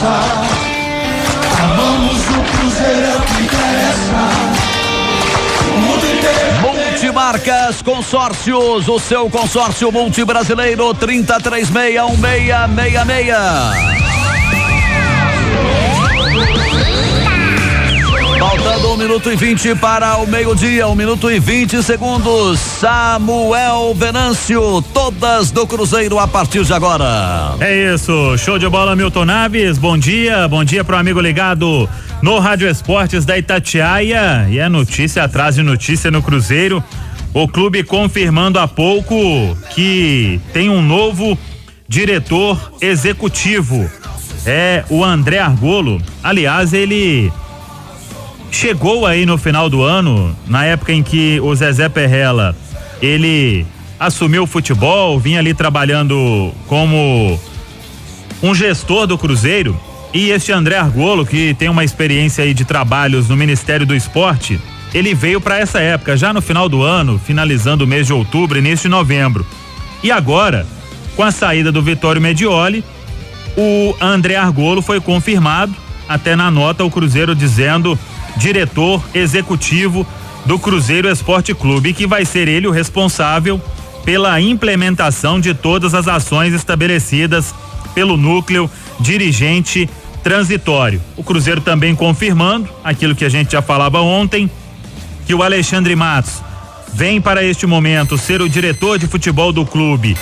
interessa. Amamos o Cruzeiro, é o que interessa. O mundo inteiro. Multimarcas Consórcios, o seu consórcio multibrasileiro, 30361666. Faltando 1 minuto e 20 para o meio-dia, 1 minuto e 20 segundos. Samuel Venâncio, todas do Cruzeiro a partir de agora. É isso, show de bola, Milton Naves. Bom dia pro amigo ligado no Rádio Esportes da Itatiaia. E é notícia atrás de notícia no Cruzeiro. O clube confirmando há pouco que tem um novo diretor executivo. É o André Argolo. Aliás, ele chegou aí no final do ano, na época em que o Zezé Perrella, ele assumiu o futebol, vinha ali trabalhando como um gestor do Cruzeiro, e este André Argolo, que tem uma experiência aí de trabalhos no Ministério do Esporte, ele veio para essa época, já no final do ano, finalizando o mês de outubro, início de novembro. E agora, com a saída do Vitório Medioli, o André Argolo foi confirmado, até na nota o Cruzeiro dizendo diretor executivo do Cruzeiro Esporte Clube, que vai ser ele o responsável pela implementação de todas as ações estabelecidas pelo núcleo dirigente transitório. O Cruzeiro também confirmando aquilo que a gente já falava ontem, que o Alexandre Matos vem para este momento ser o diretor de futebol do clube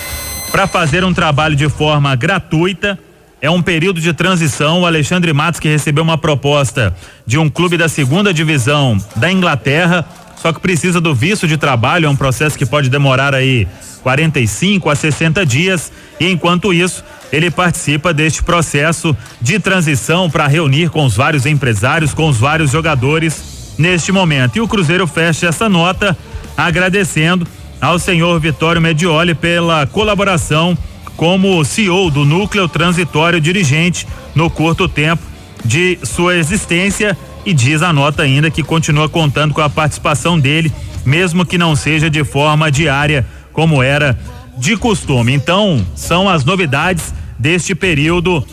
para fazer um trabalho de forma gratuita. É um período de transição. O Alexandre Matos, que recebeu uma proposta de um clube da 2ª divisão da Inglaterra, só que precisa do visto de trabalho, é um processo que pode demorar aí 45 a 60 dias, e enquanto isso, ele participa deste processo de transição para reunir com os vários empresários, com os vários jogadores neste momento. E o Cruzeiro fecha essa nota agradecendo ao senhor Vitório Medioli pela colaboração como CEO do núcleo transitório dirigente no curto tempo de sua existência, e diz a nota ainda que continua contando com a participação dele, mesmo que não seja de forma diária como era de costume. Então, são as novidades deste período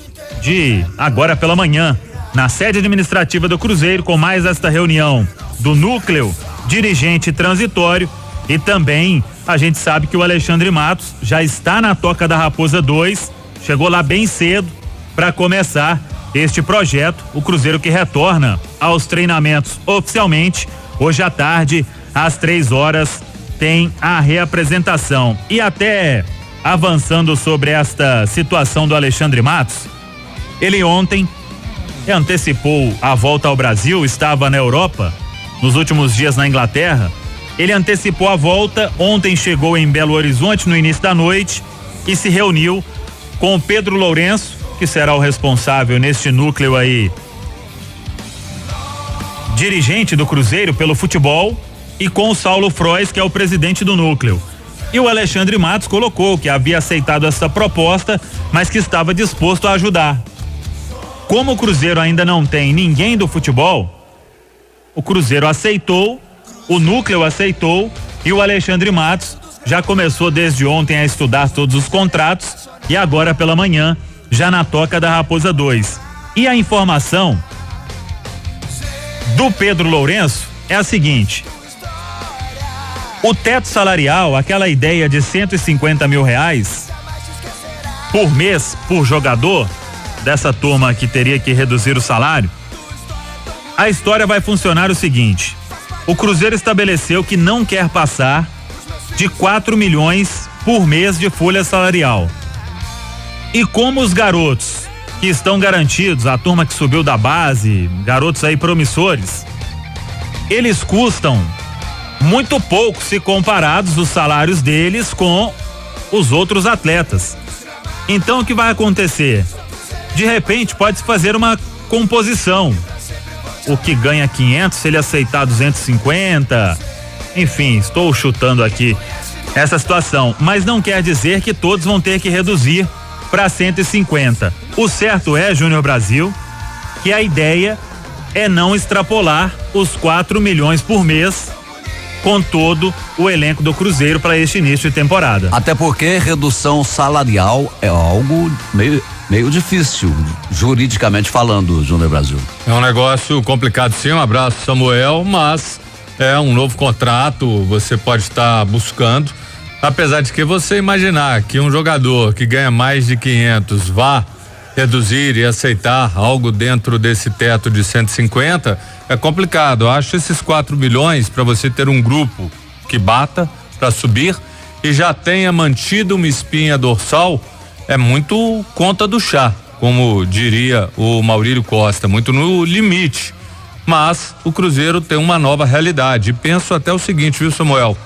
de agora pela manhã na sede administrativa do Cruzeiro, com mais esta reunião do núcleo dirigente transitório. E também a gente sabe que o Alexandre Matos já está na Toca da Raposa 2, chegou lá bem cedo para começar este projeto. O Cruzeiro que retorna aos treinamentos oficialmente hoje à tarde, às 3 horas, tem a reapresentação. E até avançando sobre esta situação do Alexandre Matos, ele ontem antecipou a volta ao Brasil, estava na Europa, nos últimos dias na Inglaterra. Ele antecipou a volta, ontem chegou em Belo Horizonte no início da noite e se reuniu com o Pedro Lourenço, que será o responsável neste núcleo aí, dirigente do Cruzeiro pelo futebol, e com o Saulo Frois, que é o presidente do núcleo. E o Alexandre Matos colocou que havia aceitado essa proposta, mas que estava disposto a ajudar. Como o Cruzeiro ainda não tem ninguém do futebol, o Cruzeiro aceitou, o núcleo aceitou, e o Alexandre Matos já começou desde ontem a estudar todos os contratos, e agora pela manhã já na Toca da Raposa 2. E a informação do Pedro Lourenço é a seguinte: o teto salarial, aquela ideia de R$150 mil por mês por jogador, dessa turma que teria que reduzir o salário, a história vai funcionar o seguinte: o Cruzeiro estabeleceu que não quer passar de 4 milhões por mês de folha salarial. E como os garotos que estão garantidos, a turma que subiu da base, garotos aí promissores, eles custam muito pouco se comparados os salários deles com os outros atletas. Então o que vai acontecer? De repente pode-se fazer uma composição. O que ganha 500, se ele aceitar 250, enfim, estou chutando aqui essa situação, mas não quer dizer que todos vão ter que reduzir para 150. O certo é, Júnior Brasil, que a ideia é não extrapolar os 4 milhões por mês com todo o elenco do Cruzeiro para este início de temporada. Até porque redução salarial é algo meio meio difícil, juridicamente falando, Júnior Brasil. É um negócio complicado sim, um abraço, Samuel, mas é um novo contrato, você pode estar buscando, apesar de que você imaginar que um jogador que ganha mais de 500 vá reduzir e aceitar algo dentro desse teto de 150, é complicado. Eu acho esses 4 milhões para você ter um grupo que bata para subir e já tenha mantido uma espinha dorsal, é muito conta do chá, como diria o Maurílio Costa, muito no limite. Mas o Cruzeiro tem uma nova realidade. E penso até o seguinte, viu, Samuel?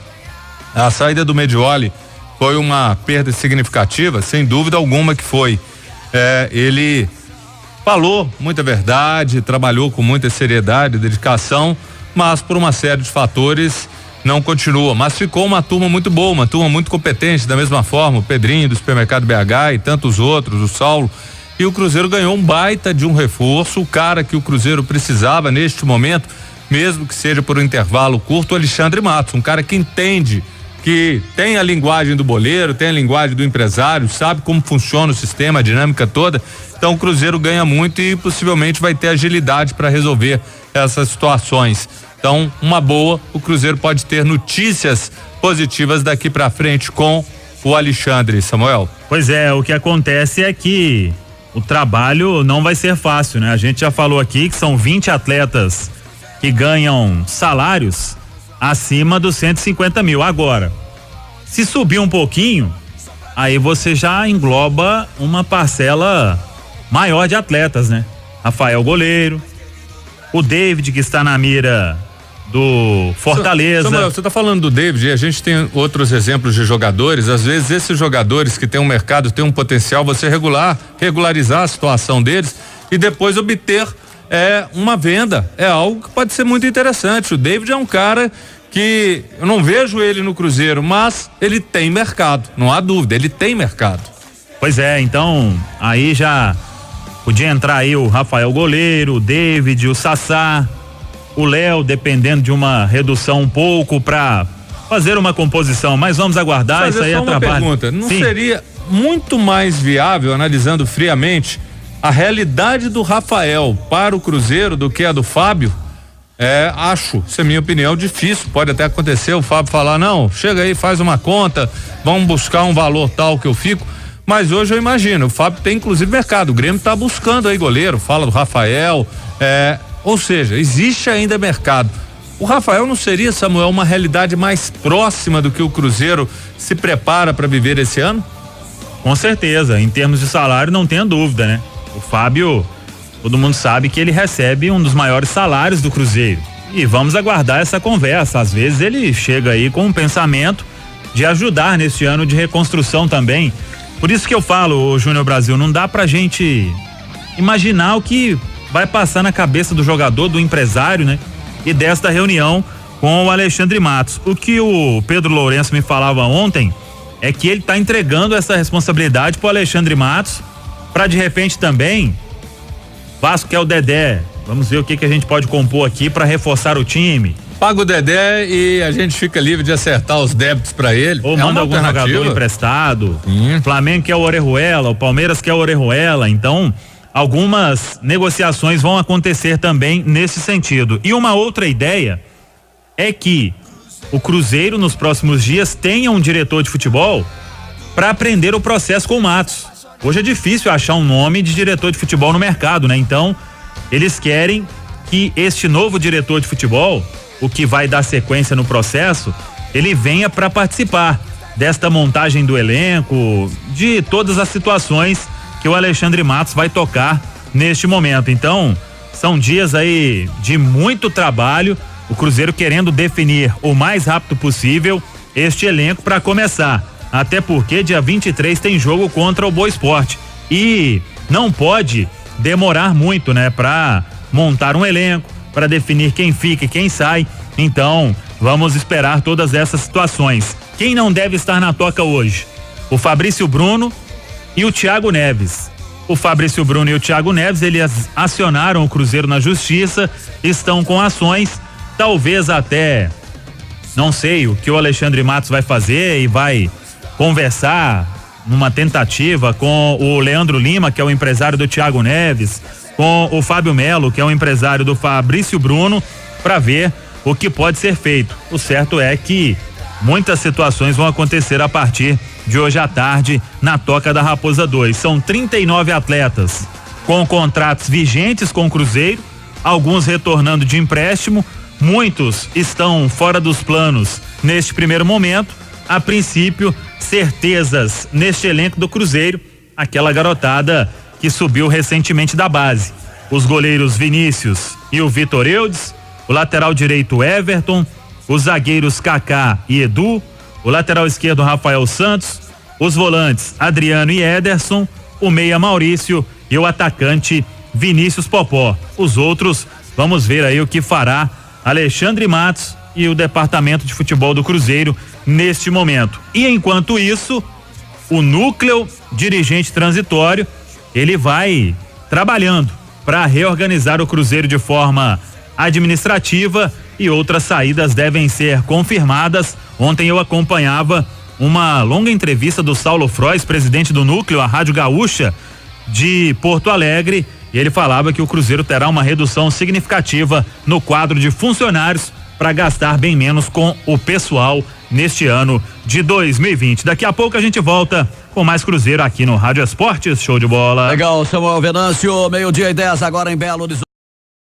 A saída do Medioli foi uma perda significativa, sem dúvida alguma que foi. Ele falou muita verdade, trabalhou com muita seriedade, dedicação, mas por uma série de fatores não continua. Mas ficou uma turma muito boa, uma turma muito competente, da mesma forma, o Pedrinho do Supermercado BH e tantos outros, o Saulo. E o Cruzeiro ganhou um baita de um reforço, o cara que o Cruzeiro precisava neste momento, mesmo que seja por um intervalo curto, o Alexandre Matos, um cara que entende, que tem a linguagem do boleiro, tem a linguagem do empresário, sabe como funciona o sistema, a dinâmica toda. Então o Cruzeiro ganha muito e possivelmente vai ter agilidade para resolver essas situações. Então, uma boa, o Cruzeiro pode ter notícias positivas daqui para frente com o Alexandre, Samuel. Pois é, o que acontece é que o trabalho não vai ser fácil, né? A gente já falou aqui que são 20 atletas que ganham salários acima dos 150 mil. Agora, se subir um pouquinho, aí você já engloba uma parcela maior de atletas, né? Rafael Goleiro, o David, que está na mira do Fortaleza. Samuel, você está falando do David, e a gente tem outros exemplos de jogadores. Às vezes esses jogadores que têm um mercado, têm um potencial, você regularizar a situação deles e depois obter uma venda. É algo que pode ser muito interessante. O David é um cara que eu não vejo ele no Cruzeiro, mas ele tem mercado, não há dúvida, ele tem mercado. Pois é, então aí já podia entrar aí o Rafael Goleiro, o David, o Sassá, o Léo, dependendo de uma redução um pouco para fazer uma composição, mas vamos aguardar, isso aí é trabalho. Pergunta, não Sim. Seria muito mais viável, analisando friamente, a realidade do Rafael para o Cruzeiro do que a do Fábio? Acho, isso é minha opinião, difícil, pode até acontecer o Fábio falar, não, chega aí, faz uma conta, vamos buscar um valor tal que eu fico, mas hoje eu imagino, o Fábio tem inclusive mercado, o Grêmio tá buscando aí goleiro, fala do Rafael, ou seja, existe ainda mercado. O Rafael não seria, Samuel, uma realidade mais próxima do que o Cruzeiro se prepara para viver esse ano? Com certeza, em termos de salário não tenha dúvida, né? O Fábio, todo mundo sabe que ele recebe um dos maiores salários do Cruzeiro e vamos aguardar essa conversa, às vezes ele chega aí com um pensamento de ajudar neste ano de reconstrução também, por isso que eu falo, Júnior Brasil, não dá pra gente imaginar o que vai passar na cabeça do jogador, do empresário, né? E desta reunião com o Alexandre Matos. O que o Pedro Lourenço me falava ontem é que ele tá entregando essa responsabilidade pro Alexandre Matos para de repente também Vasco quer o Dedé, vamos ver o que a gente pode compor aqui para reforçar o time. Paga o Dedé e a gente fica livre de acertar os débitos para ele. Ou manda algum jogador emprestado. Flamengo quer o Orejuela, o Palmeiras quer o Orejuela, então algumas negociações vão acontecer também nesse sentido. E uma outra ideia é que o Cruzeiro nos próximos dias tenha um diretor de futebol para aprender o processo com o Matos. Hoje é difícil achar um nome de diretor de futebol no mercado, né? Então, eles querem que este novo diretor de futebol, o que vai dar sequência no processo, ele venha para participar desta montagem do elenco, de todas as situações que o Alexandre Matos vai tocar neste momento. Então, são dias aí de muito trabalho, o Cruzeiro querendo definir o mais rápido possível este elenco para começar. Até porque dia 23 tem jogo contra o Boa Esporte e não pode demorar muito, né, para montar um elenco, para definir quem fica e quem sai. Então, vamos esperar todas essas situações. Quem não deve estar na toca hoje? O Fabrício Bruno e o Thiago Neves. O Fabrício Bruno e o Thiago Neves, eles acionaram o Cruzeiro na justiça, estão com ações, talvez até, não sei o que o Alexandre Matos vai fazer e vai conversar numa tentativa com o Leandro Lima, que é o empresário do Thiago Neves, com o Fábio Melo, que é o empresário do Fabrício Bruno, para ver o que pode ser feito. O certo é que muitas situações vão acontecer a partir de hoje à tarde na Toca da Raposa 2. São 39 atletas com contratos vigentes com o Cruzeiro, alguns retornando de empréstimo, muitos estão fora dos planos neste primeiro momento. A princípio, certezas neste elenco do Cruzeiro, aquela garotada que subiu recentemente da base. Os goleiros Vinícius e o Vitor Eudes, o lateral direito Everton, os zagueiros Kaká e Edu, o lateral esquerdo Rafael Santos, os volantes Adriano e Ederson, o meia Maurício e o atacante Vinícius Popó. Os outros, vamos ver aí o que fará Alexandre Matos e o departamento de futebol do Cruzeiro neste momento. E enquanto isso, o núcleo dirigente transitório, ele vai trabalhando para reorganizar o Cruzeiro de forma administrativa e outras saídas devem ser confirmadas. Ontem eu acompanhava uma longa entrevista do Saulo Frois, presidente do núcleo, à Rádio Gaúcha de Porto Alegre, e ele falava que o Cruzeiro terá uma redução significativa no quadro de funcionários para gastar bem menos com o pessoal neste ano de 2020. Daqui a pouco a gente volta com mais Cruzeiro aqui no Rádio Esportes. Show de bola. Legal, Samuel Venâncio, 12:10 agora em Belo Horizonte.